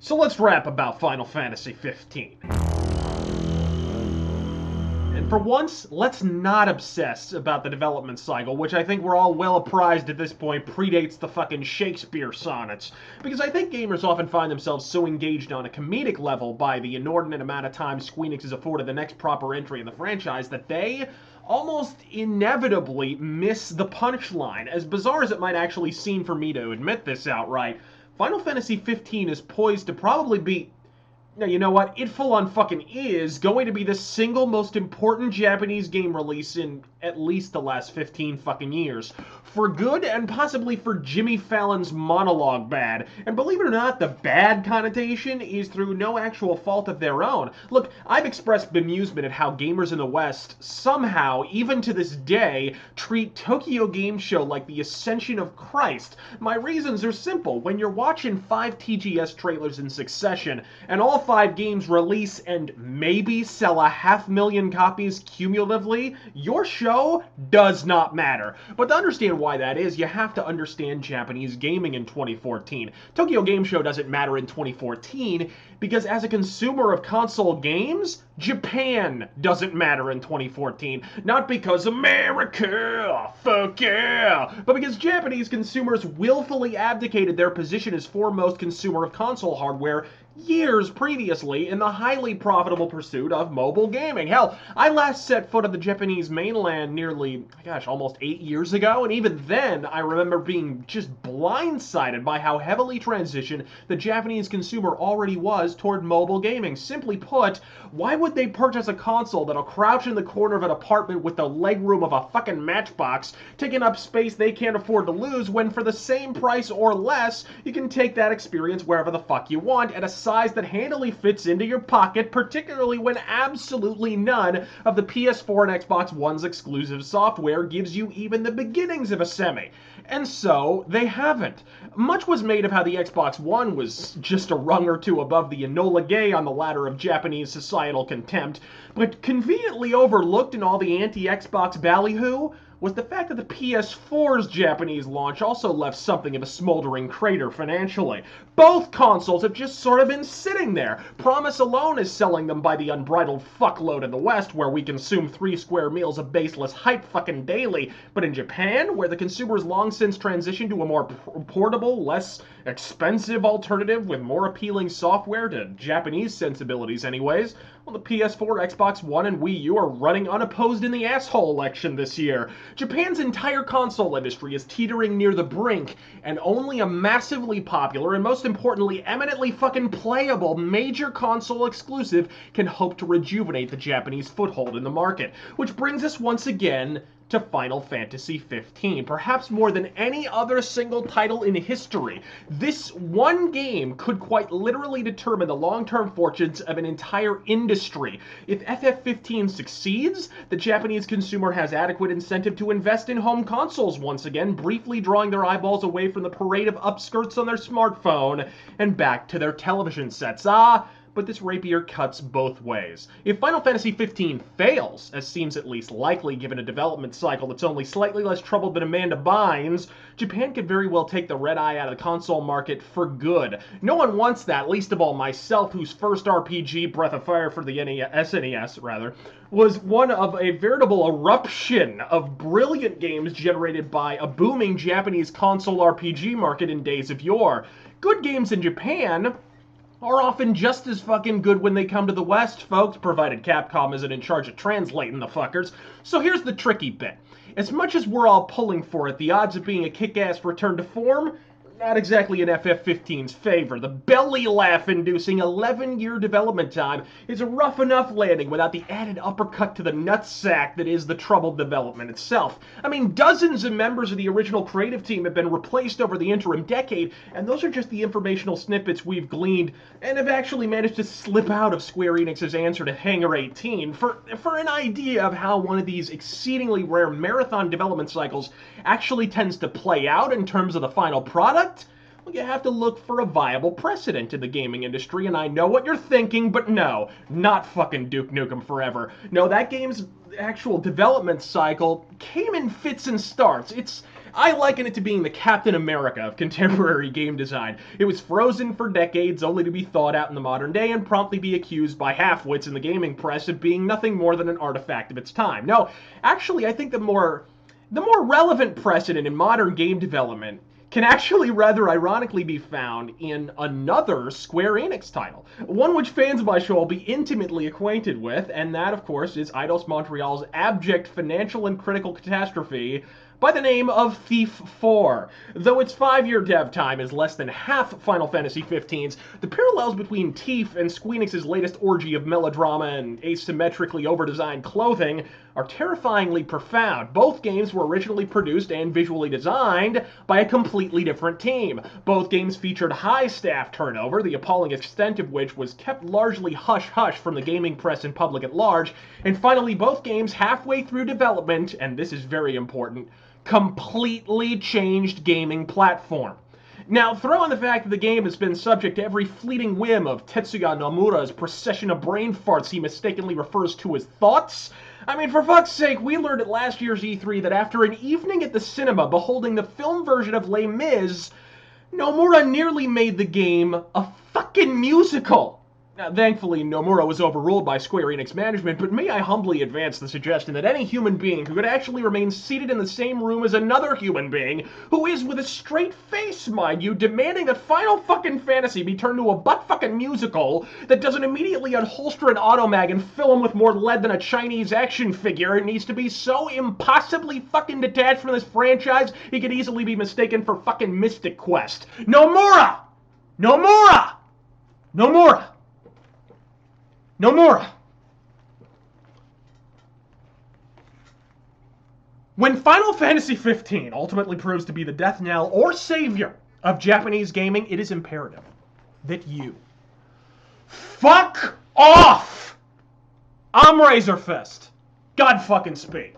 So let's rap about Final Fantasy 15. And for once, let's not obsess about the development cycle, which I think we're all well apprised at this point predates the fucking Shakespeare sonnets. Because I think gamers often find themselves so engaged on a comedic level by the inordinate amount of time Squeenix has afforded the next proper entry in the franchise that they almost inevitably miss the punchline. As bizarre as it might actually seem for me to admit this outright, Final Fantasy 15 is poised to probably be, now, you know what? It full on fucking is going to be the single most important Japanese game release in at least the last 15 fucking years. For good and possibly for Jimmy Fallon's monologue bad. And believe it or not, the bad connotation is through no actual fault of their own. Look, I've expressed bemusement at how gamers in the West somehow, even to this day, treat Tokyo Game Show like the ascension of Christ. My reasons are simple. When you're watching 5 TGS trailers in succession, and all 5 games release and maybe sell 500,000 copies cumulatively, your show does not matter. But to understand why that is, you have to understand Japanese gaming in 2014. Tokyo Game Show doesn't matter in 2014 because as a consumer of console games, Japan doesn't matter in 2014. Not because America, fuck yeah, but because Japanese consumers willfully abdicated their position as foremost consumer of console hardware years previously in the highly profitable pursuit of mobile gaming. Hell, I last set foot on the Japanese mainland nearly, almost 8 years ago, and even then I remember being just blindsided by how heavily transitioned the Japanese consumer already was toward mobile gaming. Simply put, why would they purchase a console that'll crouch in the corner of an apartment with the legroom of a fucking Matchbox, taking up space they can't afford to lose, when for the same price or less, you can take that experience wherever the fuck you want at a size that handily fits into your pocket, particularly when absolutely none of the PS4 and Xbox One's exclusive software gives you even the beginnings of a semi. And so, they haven't. Much was made of how the Xbox One was just a rung or two above the Enola Gay on the ladder of Japanese societal contempt, but conveniently overlooked in all the anti-Xbox ballyhoo was the fact that the PS4's Japanese launch also left something of a smoldering crater financially. Both consoles have just sort of been sitting there. Promise alone is selling them by the unbridled fuckload in the West, where we consume 3 square meals of baseless hype fucking daily. But in Japan, where the consumer has long since transitioned to a more portable, less expensive alternative with more appealing software to Japanese sensibilities anyways, well, the PS4, Xbox One, and Wii U are running unopposed in the asshole election this year. Japan's entire console industry is teetering near the brink, and only a massively popular and most importantly eminently fucking playable major console exclusive can hope to rejuvenate the Japanese foothold in the market. Which brings us once again to Final Fantasy 15. Perhaps more than any other single title in history, this one game could quite literally determine the long-term fortunes of an entire industry. If FF15 succeeds, the Japanese consumer has adequate incentive to invest in home consoles once again, briefly drawing their eyeballs away from the parade of upskirts on their smartphone and back to their television sets. But this rapier cuts both ways. If Final Fantasy 15 fails, as seems at least likely given a development cycle that's only slightly less troubled than Amanda Bynes, Japan could very well take the red eye out of the console market for good. No one wants that, least of all myself, whose first RPG, Breath of Fire for the SNES, was one of a veritable eruption of brilliant games generated by a booming Japanese console RPG market in days of yore. Good games in Japan are often just as fucking good when they come to the West, folks, provided Capcom isn't in charge of translating the fuckers. So here's the tricky bit. As much as we're all pulling for it, the odds of being a kick-ass return to form, not exactly in FF15's favor. The belly laugh-inducing 11-year development time is a rough enough landing without the added uppercut to the nutsack that is the troubled development itself. I mean, dozens of members of the original creative team have been replaced over the interim decade, and those are just the informational snippets we've gleaned and have actually managed to slip out of Square Enix's answer to Hangar 18. For an idea of how one of these exceedingly rare marathon development cycles actually tends to play out in terms of the final product, well, you have to look for a viable precedent in the gaming industry, and I know what you're thinking, but no, not fucking Duke Nukem Forever. No, that game's actual development cycle came in fits and starts. It's I liken it to being the Captain America of contemporary game design. It was frozen for decades, only to be thawed out in the modern day and promptly be accused by half-wits in the gaming press of being nothing more than an artifact of its time. No, actually, I think the more relevant precedent in modern game development can actually rather ironically be found in another Square Enix title, one which fans of my show will be intimately acquainted with, and that, of course, is Eidos Montreal's abject financial and critical catastrophe by the name of Thief 4. Though its 5-year dev time is less than half Final Fantasy XV's, the parallels between Thief and Square Enix's latest orgy of melodrama and asymmetrically over-designed clothing are terrifyingly profound. Both games were originally produced and visually designed by a completely different team. Both games featured high staff turnover, the appalling extent of which was kept largely hush-hush from the gaming press and public at large. And finally, both games, halfway through development, and this is very important, completely changed gaming platform. Now, throw in the fact that the game has been subject to every fleeting whim of Tetsuya Nomura's procession of brain farts he mistakenly refers to as thoughts. I mean, for fuck's sake, we learned at last year's E3 that after an evening at the cinema beholding the film version of Les Mis, Nomura nearly made the game a fucking musical. Now, thankfully, Nomura was overruled by Square Enix management, but may I humbly advance the suggestion that any human being who could actually remain seated in the same room as another human being, who is, with a straight face, mind you, demanding that Final fucking Fantasy be turned to a butt-fucking musical that doesn't immediately unholster an automag and fill him with more lead than a Chinese action figure, it needs to be so impossibly fucking detached from this franchise, he could easily be mistaken for fucking Mystic Quest. Nomura! Nomura! Nomura! Nomura! When Final Fantasy XV ultimately proves to be the death knell or savior of Japanese gaming, it is imperative that you fuck off! I'm Razorfist. God fucking speed.